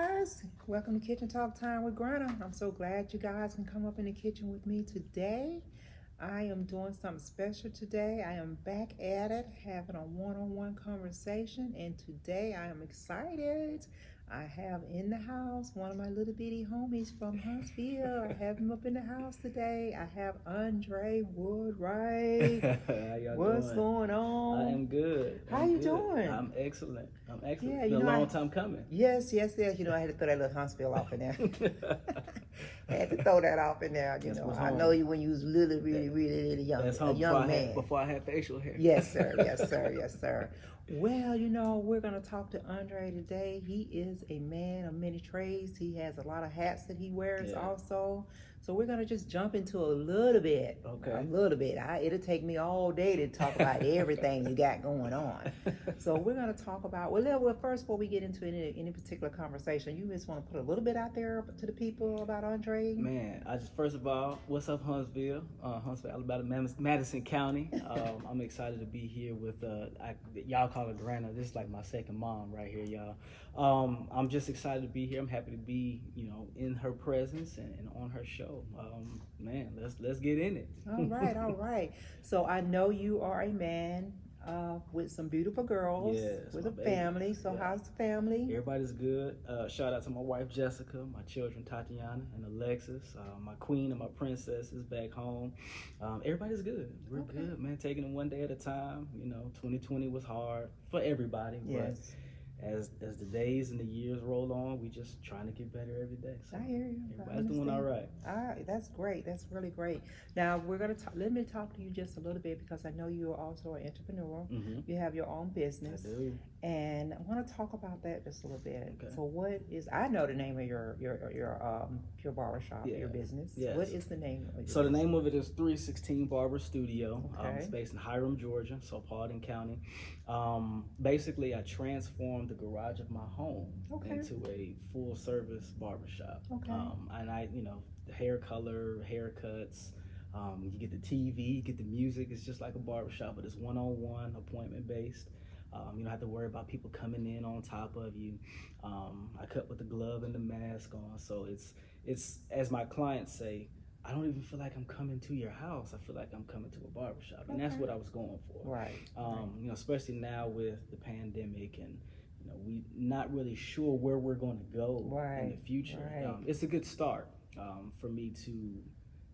guys, welcome to Kitchen Talk Time with Granna. I'm so glad you guys can come up in the kitchen with me today. I am doing something special today. I am back at it, having a one-on-one conversation, and today I am excited. I have in the house one of my little bitty homies from Huntsville. I have him up in the house today. I have Andre Woodwright. How y'all What's doing? going on? I am good. How you doing? I'm excellent. Yeah, It's been a long time coming. Yes. I had to throw that little Huntsville off in there. I had to throw that off in there. I know you when you was really young, That's a home young man. before I had facial hair. Yes, sir. Yes, sir. Well, we're going to talk to Andre today. He is a man of many trades. He has a lot of hats that he wears also. So we're going to just jump into a little bit. Okay. A little bit. It'll take me all day to talk about everything you got going on. So we're going to talk about, well, first, before we get into any particular conversation, you just want to put a little bit out there to the people about Andre? Man, first of all, what's up, Huntsville, Alabama, Madison County. I'm excited to be here with, y'all call her Granna. This is like my second mom right here, y'all. I'm just excited to be here. I'm happy to be, in her presence and on her show. Man, let's get in it. All right. So I know you are a man with some beautiful girls, with a family. So how's the family? Everybody's good. Shout out to my wife Jessica, my children Tatiana and Alexis, my queen and my princess is back home. Everybody's good. We're good, man. Taking it one day at a time. 2020 was hard for everybody, but as the days and the years roll on, we just trying to get better every day. So I hear you. Everybody's doing all right. That's great. That's really great. Now we're gonna let me talk to you just a little bit because I know you are also an entrepreneur. Mm-hmm. You have your own business. I do. And I want to talk about that just a little bit. Okay. So I know the name of your barbershop, your business. Yes. What is the name of your So the name of it is 316 Barber Studio. Okay. It's based in Hiram, Georgia, so Paulding County. Basically, I transformed the garage of my home into a full service barbershop. Okay. And the hair color, haircuts, you get the TV, you get the music. It's just like a barbershop, but it's one-on-one, appointment based. You don't have to worry about people coming in on top of you. I cut with the glove and the mask on, so it's as my clients say, I don't even feel like I'm coming to your house. I feel like I'm coming to a barbershop, and that's what I was going for. Right. Especially now with the pandemic, and we not really sure where we're going to go in the future. Right. It's a good start for me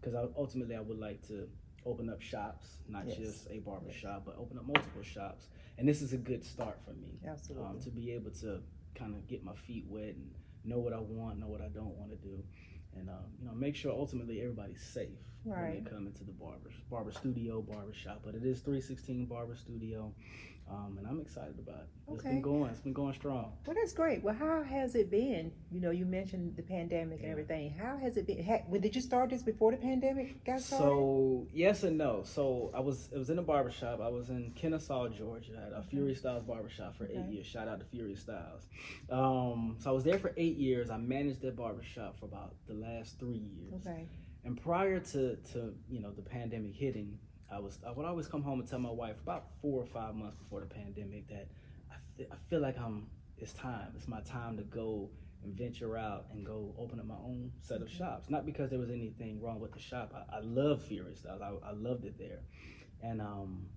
because ultimately I would like to open up shops, not just a barbershop, but open up multiple shops. And this is a good start for me. Absolutely. To be able to kind of get my feet wet and know what I want, know what I don't want to do. And make sure ultimately everybody's safe when they come into the barber studio, barber shop. But it is 316 Barber Studio, and I'm excited about it. It's been going strong. Well, that's great. Well, how has it been? You mentioned the pandemic and everything. How has it been? Did you start this before the pandemic got started? So yes and no. So it was in a barbershop. I was in Kennesaw, Georgia, at a Fury Styles barbershop for 8 years. Shout out to Fury Styles. So I was there for 8 years. I managed that barbershop for about the last 3 years. Okay. And prior to the pandemic hitting, I would always come home and tell my wife about 4 or 5 months before the pandemic that I feel like it's my time to go and venture out and go open up my own set of shops. Not because there was anything wrong with the shop. I love Fury Styles. I loved it there. And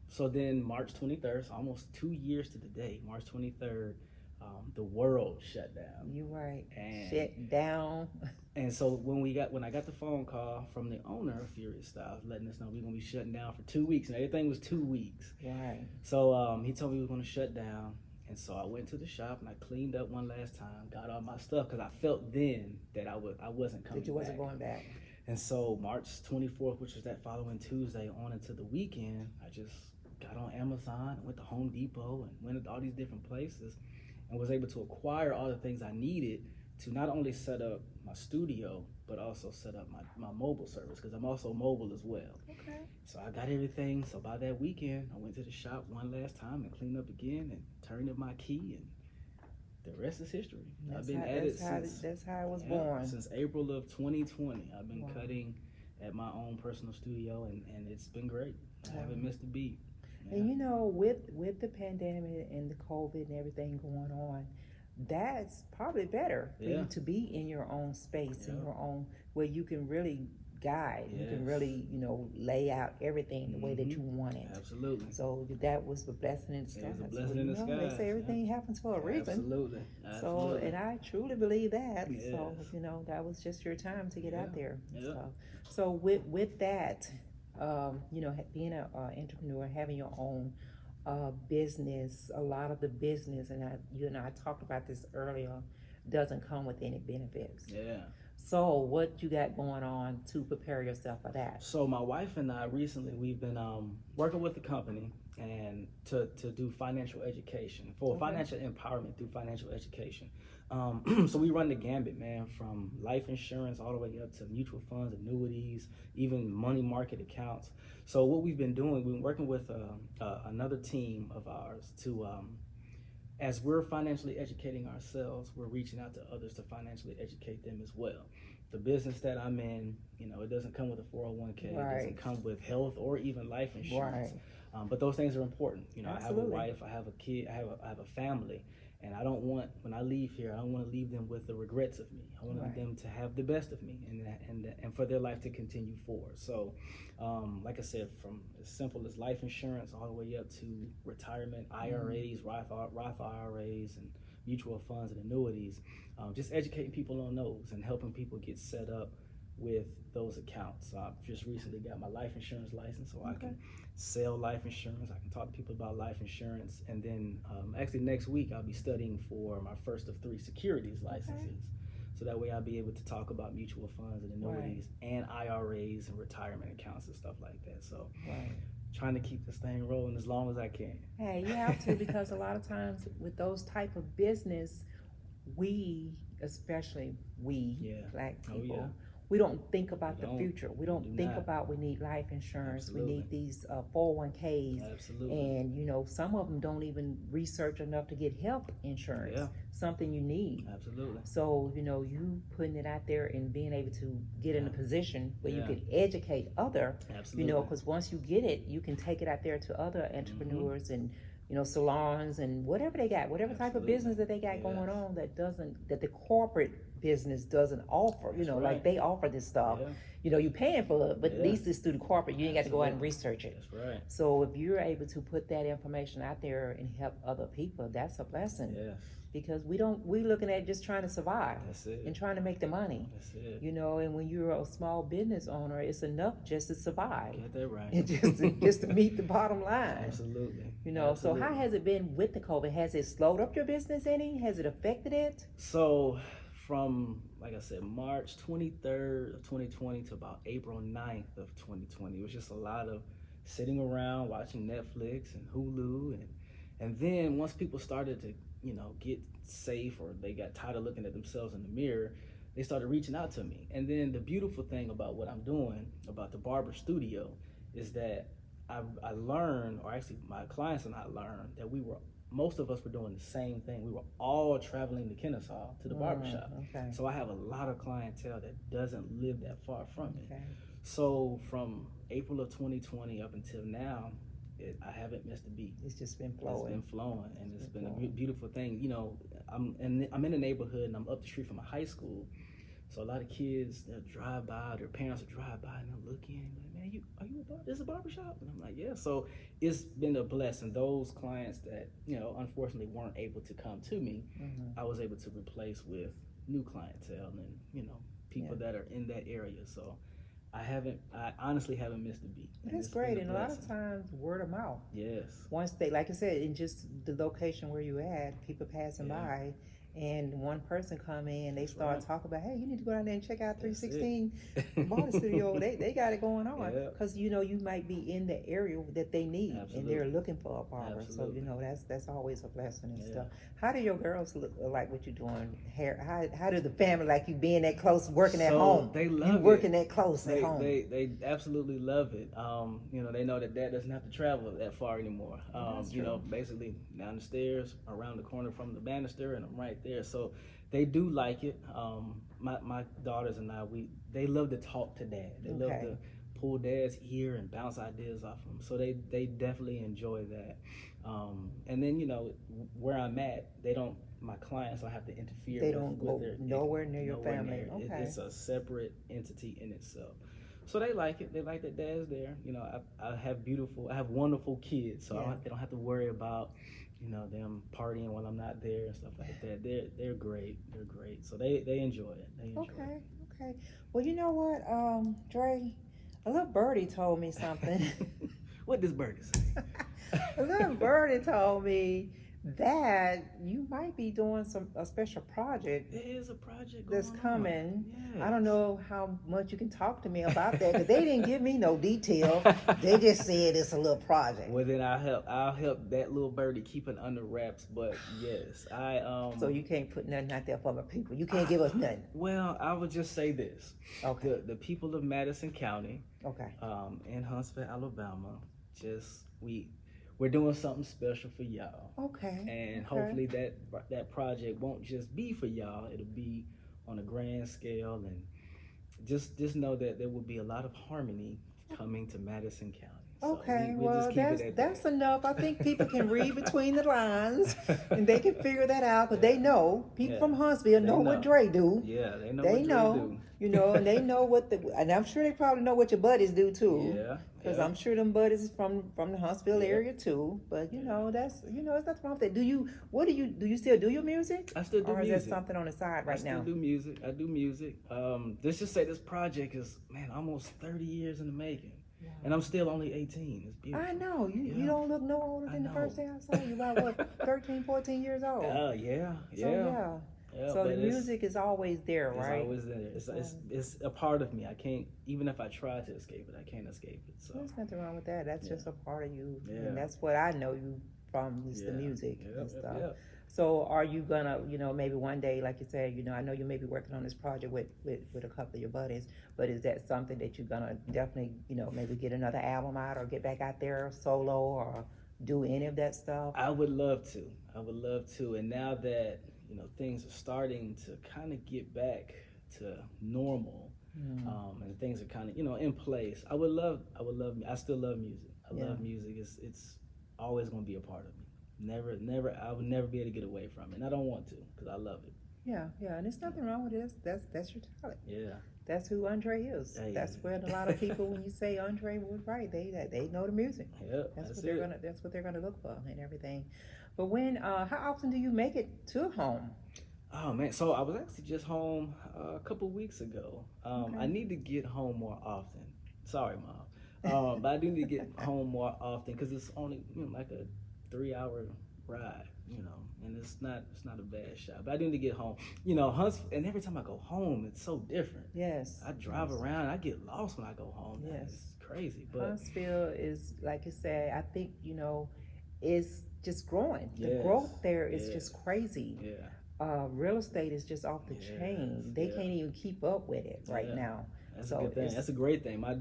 so then March 23rd, so almost 2 years to the day, March 23rd, the world shut down. You're right. And shut down. And so when I got the phone call from the owner of Fury Styles letting us know we're gonna be shutting down for 2 weeks, and everything was 2 weeks. Right. So he told me we were gonna shut down, and so I went to the shop and I cleaned up one last time, got all my stuff because I felt then that I wasn't coming. That you wasn't going back. And so March 24th, which was that following Tuesday, on into the weekend, I just got on Amazon, went to Home Depot, and went to all these different places, and was able to acquire all the things I needed to not only set up my studio, but also set up my mobile service, because I'm also mobile as well. Okay. So I got everything. So by that weekend, I went to the shop one last time and cleaned up again and turned in my key, and the rest is history. I've been at it since that's how it was born. Since April of 2020. I've been cutting at my own personal studio, and it's been great. I haven't missed a beat. Yeah. And with the pandemic and the COVID and everything going on, that's probably better for Yeah. you to be in your own space, in Yeah. your own, where you can really guide, you can Yes. really, lay out everything the way that you want it. Absolutely. So that was a blessing in It disguise. was a blessing in They disguise. say Yeah. everything happens for a reason. Absolutely. So, Absolutely. and I truly believe that. Yes. So, that was just your time to get Yeah. out there. Yeah. So with that, being an entrepreneur, having your own business, a lot of the business, and you and I talked about this earlier, doesn't come with any benefits. Yeah. So what you got going on to prepare yourself for that? So my wife and I recently, we've been working with the company and to do financial education for financial empowerment through financial education. So we run the gambit, man, from life insurance all the way up to mutual funds, annuities, even money market accounts. So what we've been doing, we've been working with another team of ours to, as we're financially educating ourselves, we're reaching out to others to financially educate them as well. The business that I'm in, it doesn't come with a 401k, Right. It doesn't come with health or even life insurance. Right. But those things are important. I have a Absolutely. wife, I have a kid, I have a family, and I don't want, when I leave here, I don't want to leave them with the regrets of me. I want Right. them to have the best of me and for their life to continue forward. So, like I said, from as simple as life insurance all the way up to retirement, IRAs, Roth IRAs, and mutual funds and annuities, just educating people on those and helping people get set up with those accounts. So I've just recently got my life insurance license, so I can sell life insurance. I can talk to people about life insurance, and then actually next week I'll be studying for my first of 3 securities licenses. So that way I'll be able to talk about mutual funds and annuities and IRAs and retirement accounts and stuff like that. So trying to keep this thing rolling as long as I can. Hey, you have to, because a lot of times with those type of business, especially black people, we don't think about the future. We don't think about we need life insurance. Absolutely. We need these 401ks. Absolutely. And some of them don't even research enough to get health insurance. Yeah. Something you need. Absolutely. So you putting it out there and being able to get in a position where you can educate other. Absolutely. Because once you get it, you can take it out there to other entrepreneurs and salons and whatever they got, whatever type of business that they got going on that the corporate business doesn't offer. Like they offer this stuff. You're paying for it, but at least it's through the corporate. You ain't got to go out and research it. That's right. So if you're able to put that information out there and help other people, that's a blessing. Yes. Because we're looking at just trying to survive. That's it. And trying to make the money. That's it. And when you're a small business owner, it's enough just to survive. Get that right. And just to meet the bottom line. Absolutely. So how has it been with the COVID? Has it slowed up your business any? Has it affected it? So from, like I said, March 23rd of 2020 to about April 9th of 2020, it was just a lot of sitting around watching Netflix and Hulu. And then once people started to, get safe, or they got tired of looking at themselves in the mirror, they started reaching out to me. And then the beautiful thing about what I'm doing, about the barber studio, is that I learned, or actually my clients and I learned, that most of us were doing the same thing. We were all traveling to Kennesaw to the barbershop. Okay. So I have a lot of clientele that doesn't live that far from me. Okay. So from April of 2020 up until now, I haven't missed a beat. It's just been flowing. It's been flowing, and it's been a beautiful thing. I'm in a neighborhood, and I'm up the street from a high school. So a lot of kids, they'll drive by, their parents will drive by, and they'll look in, like, man, this is a barbershop? And I'm like, yeah. So it's been a blessing. Those clients that, unfortunately weren't able to come to me, I was able to replace with new clientele and, people that are in that area. So I honestly haven't missed a beat. That's great. And a lot of times word of mouth. Yes. Once they, like I said, in just the location where you at, people passing by, and one person come in, they start talking about, hey, you need to go down there and check out 316 Barber Studio. They got it going on. Because, you might be in the area that they need. Absolutely. And they're looking for a barber. Absolutely. So, that's always a blessing and stuff. How do your girls like what you're doing? How do the family like you being that close, working at home? They love you working that close at home. They absolutely love it. They know that dad doesn't have to travel that far anymore. Basically down the stairs, around the corner from the banister, and I'm right there. So they do like it. My daughters and they love to talk to dad. They love to pull dad's ear and bounce ideas off him. So they definitely enjoy that. And then, where I'm at, my clients don't have to interfere. They don't go with their, nowhere near your family. near. Okay. It's a separate entity in itself. So they like it. They like that dad's there. You know, I have wonderful kids, so they don't have to worry about, you know, them partying while I'm not there and stuff like that. They're great. They're great. So they enjoy it. They enjoy it. Okay. Well, you know what, Dre, a little birdie told me something. What does birdie say? A little birdie told me that you might be doing a special project. There is a project that's coming. Yes. I don't know how much you can talk to me about that, because they didn't give me no detail. They just said it's a little project. Well, then I'll help that little birdie keep it under wraps. But yes, So you can't put nothing out there for the people. You can't give us nothing. Well, I would just say this. Okay. The people of Madison County. Okay. In Huntsville, Alabama, we're doing something special for y'all. Okay. And hopefully that project won't just be for y'all. It'll be on a grand scale, and just know that there will be a lot of harmony coming to Madison County. So okay, we'll that's enough. I think people can read between the lines, and they can figure that out, because they know people from Huntsville know what Dre do. Yeah, they know what Dre do. You know, and they know and I'm sure they probably know what your buddies do too. Yeah. Because I'm sure them buddies is from the Huntsville area too. But you know, it's nothing wrong with that. Do you still do your music? I still do music. Or is that something on the side right now? I still do music. I do music. Let's just say this project is, almost 30 years in the making. Wow. And I'm still only 18. It's beautiful. I know. You don't look no older than the first day I saw you. About what, 13, 14 years old? Yeah. So the music is always there, right? It's always there. It's a part of me. I can't, even if I try to escape it, I can't escape it. So there's nothing wrong with that. That's just a part of you. Yeah. And that's what I know you from, is the music and stuff. Yep. So are you gonna, maybe one day, like you said, I know you may be working on this project with a couple of your buddies, but is that something that you're gonna definitely, maybe get another album out or get back out there solo or do any of that stuff? I would love to. And now that, things are starting to kind of get back to normal, and things are kind of, in place, I still love music. I love music. It's always going to be a part of me. I would never be able to get away from it. And I don't want to, because I love it. Yeah, and there's nothing wrong with it. That's your talent. Yeah. That's who Andre is. Hey. That's where a lot of people, when you say Andre was right, they know the music. Yep, that's what they're gonna look for and everything. But how often do you make it to home? Oh man, so I was actually just home a couple weeks ago. I need to get home more often. Sorry, Mom. But I do need to get home more often, because it's only like a 3-hour ride, and it's not a bad shot. But I do need to get home. Huntsville, and every time I go home, it's so different. Yes. I drive around, I get lost when I go home. Yes. It's crazy. But Huntsville is, like you said, I think, it's just growing. Yes. The growth there is just crazy. Yeah. Real estate is just off the chain. They can't even keep up with it right now. That's a good thing. That's a great thing. My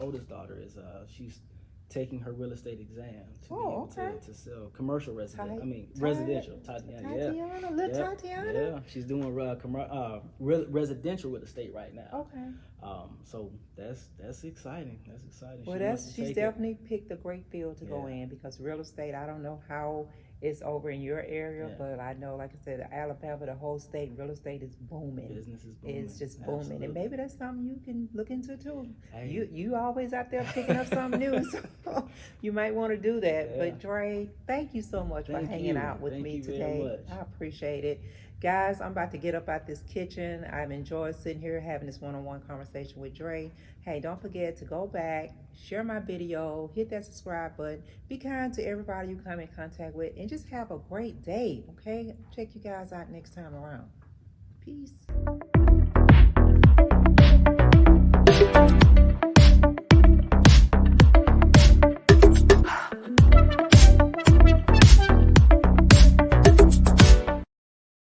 oldest daughter is she's taking her real estate exam to be able to sell commercial residential. Tatiana, Tatiana. Yeah, she's doing residential real estate right now. Okay. So that's exciting. That's exciting. Well, she's definitely picked a great field to go in, because real estate, I don't know how it's over in your area, but I know, like I said, Alabama, the whole state, real estate is booming. Business is booming. It's just booming. Absolutely. And maybe that's something you can look into too. Hey. You always out there picking up something new, so you might want to do that. Yeah. But Dre, thank you so much for hanging out with me today. Very much. I appreciate it. Guys, I'm about to get up out this kitchen. I've enjoyed sitting here having this one-on-one conversation with Dre. Hey, don't forget to go back, share my video, hit that subscribe button, be kind to everybody you come in contact with, and just have a great day, okay? Check you guys out next time around. Peace.